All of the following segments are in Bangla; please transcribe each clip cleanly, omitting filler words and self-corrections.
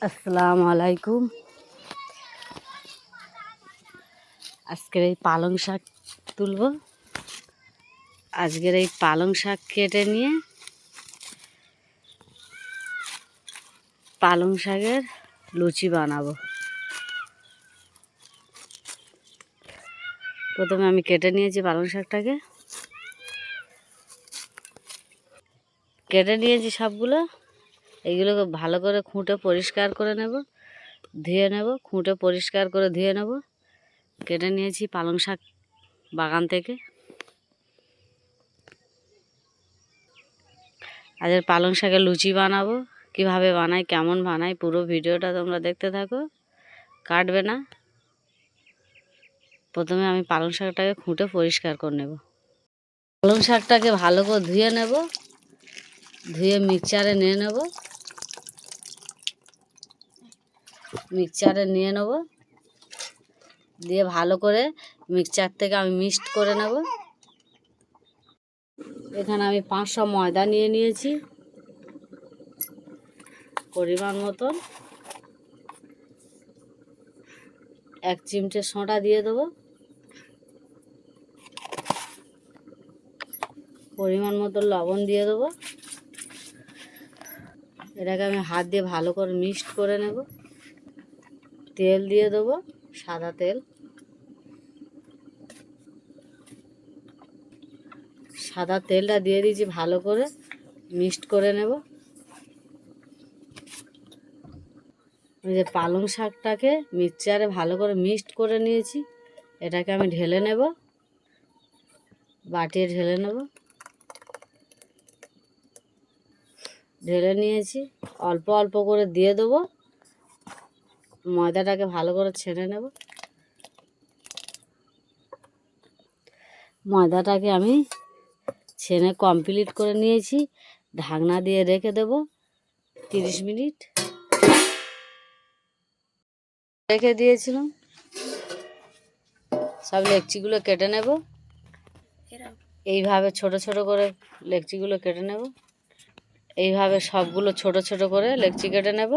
আসসালামু আলাইকুম। আজকের এই পালং শাক তুলব। আজকের এই পালং শাক কেটে নিয়ে পালং শাকের লুচি বানাবো। প্রথমে আমি কেটে নিয়েছি পালং শাকটাকে, কেটে নিয়েছি সবগুলো। এইগুলোকে ভালো করে খুঁটে পরিষ্কার করে নেব, ধুয়ে নেব, খুঁটে পরিষ্কার করে ধুয়ে নেব। কেটে নিয়েছি পালং শাক বাগান থেকে। আজকের পালং শাকের লুচি বানাবো। কিভাবে বানাই, কেমন বানাই, পুরো ভিডিওটা তোমরা দেখতে থাকো, কাটবে না। প্রথমে আমি পালং শাকটাকে খুঁটে পরিষ্কার করে নেব। পালং শাকটাকে ভালো করে ধুয়ে নেব, ধুয়ে মিক্সচারে নিয়ে নেব। মিক্সচারে নিয়ে নেব, দিয়ে ভালো করে মিক্সচার থেকে আমি মিক্সড করে নেব। এখানে আমি 500 ময়দা নিয়ে নিয়েছি পরিমাণ মতন। 1 চিমটে সোঁটা দিয়ে দেবো, পরিমাণ মতো লবণ দিয়ে দেবো। এটাকে আমি হাত দিয়ে ভালো করে মিক্সড করে নেব। তেল দিয়ে দেবো, সাদা তেল। সাদা তেলটা দিয়ে দিয়েছি, ভালো করে মিক্সড করে নেব। এই যে পালং শাকটাকে মিক্সচারে ভালো করে মিক্সড করে নিয়েছি, এটাকে আমি ঢেলে নেব, বাটিয়ে ঢেলে নেব। ঢেলে নিয়েছি, অল্প অল্প করে দিয়ে দেবো। ময়দাটাকে ভালো করে ছেড়ে নেব। ময়দাটাকে আমি ছেনে কমপ্লিট করে নিয়েছি। ঢাকনা দিয়ে রেখে দেব 30 মিনিট। রেখে দিয়েছিলাম। সব লেচিগুলো কেটে নেব। এইভাবে ছোট ছোট করে লেচিগুলো কেটে নেব। এইভাবে সবগুলো ছোট ছোট করে লেচি কেটে নেব।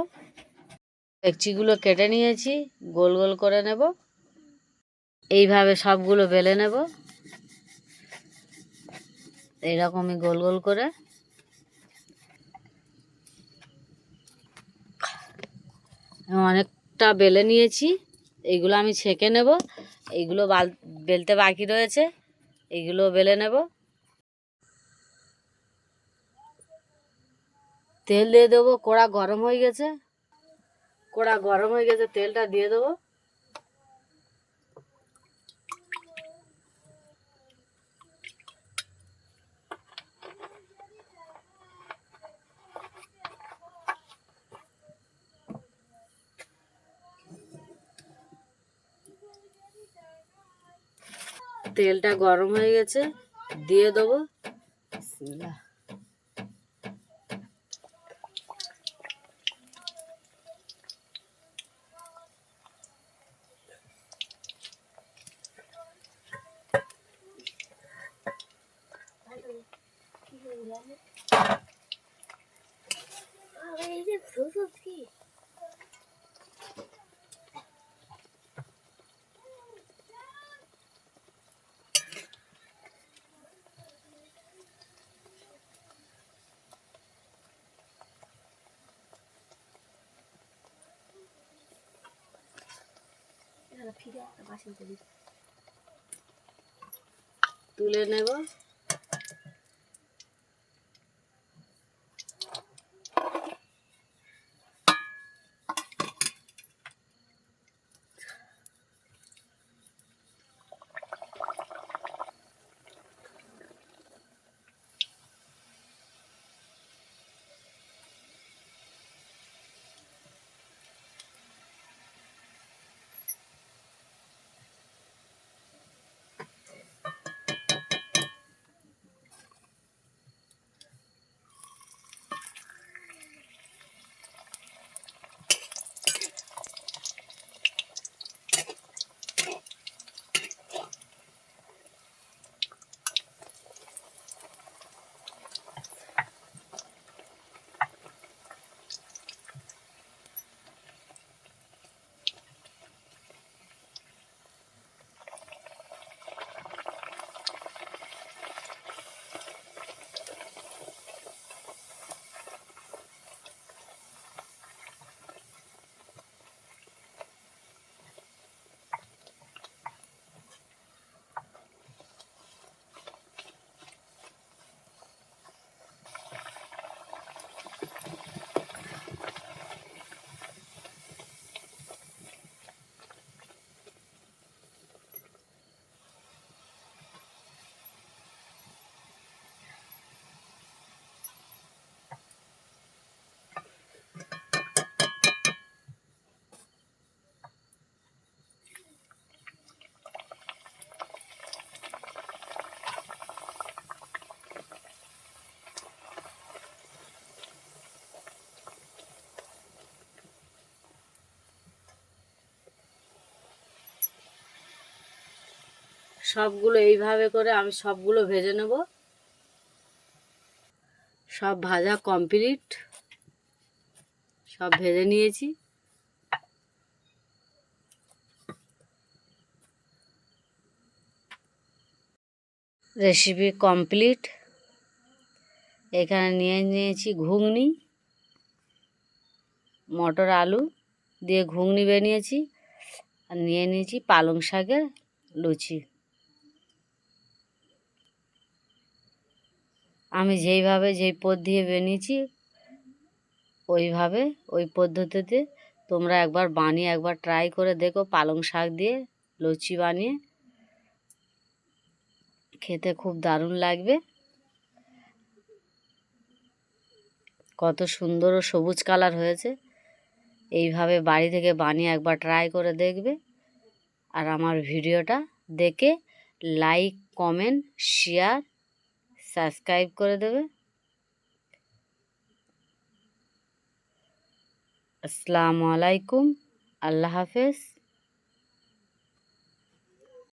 লেচিগুলো কেটে নিয়েছি, গোল গোল করে নেব। এইভাবে সবগুলো বেলে নেব, এইরকমই গোল গোল করে। অনেকটা বেলে নিয়েছি, এইগুলো আমি ছেঁকে নেব। এইগুলো বেলতে বাকি রয়েছে, এইগুলো বেলে নেব। তেল দিয়ে দেবো, কড়া গরম হয়ে গেছে। কড়া গরম হয়ে গেছে, তেলটা দিয়ে দেবো। তেলটা গরম হয়ে গেছে, দিয়ে দেবো। তুলে নেব। সবগুলো এইভাবে করে আমি সবগুলো ভেজে নেব। সব ভাজা কমপ্লিট, সব ভেজে নিয়েছি। Recipe complete. এখানে নিয়েছি ঘুগনি, মটর আলু দিয়ে ঘুগনি বানিয়েছি। আর নিয়ে নিয়েছি পালং শাকের লুচি। আমি যেই পদ্ধতি বানিয়েছি ওই পদ্ধতিতে তোমরা একবার বানিয়ে একবার ট্রাই করে দেখো। পালং শাক দিয়ে লুচি বানিয়ে খেতে খুব দারুণ লাগবে। কত সুন্দর ও সবুজ কালার হয়েছে। এইভাবে বাড়ি থেকে বানিয়ে একবার ট্রাই করে দেখবে। আর আমার ভিডিওটা দেখে লাইক, কমেন্ট, শেয়ার, সাবস্ক্রাইব করে দেবে। আসসালামু আলাইকুম, আল্লাহ হাফেজ।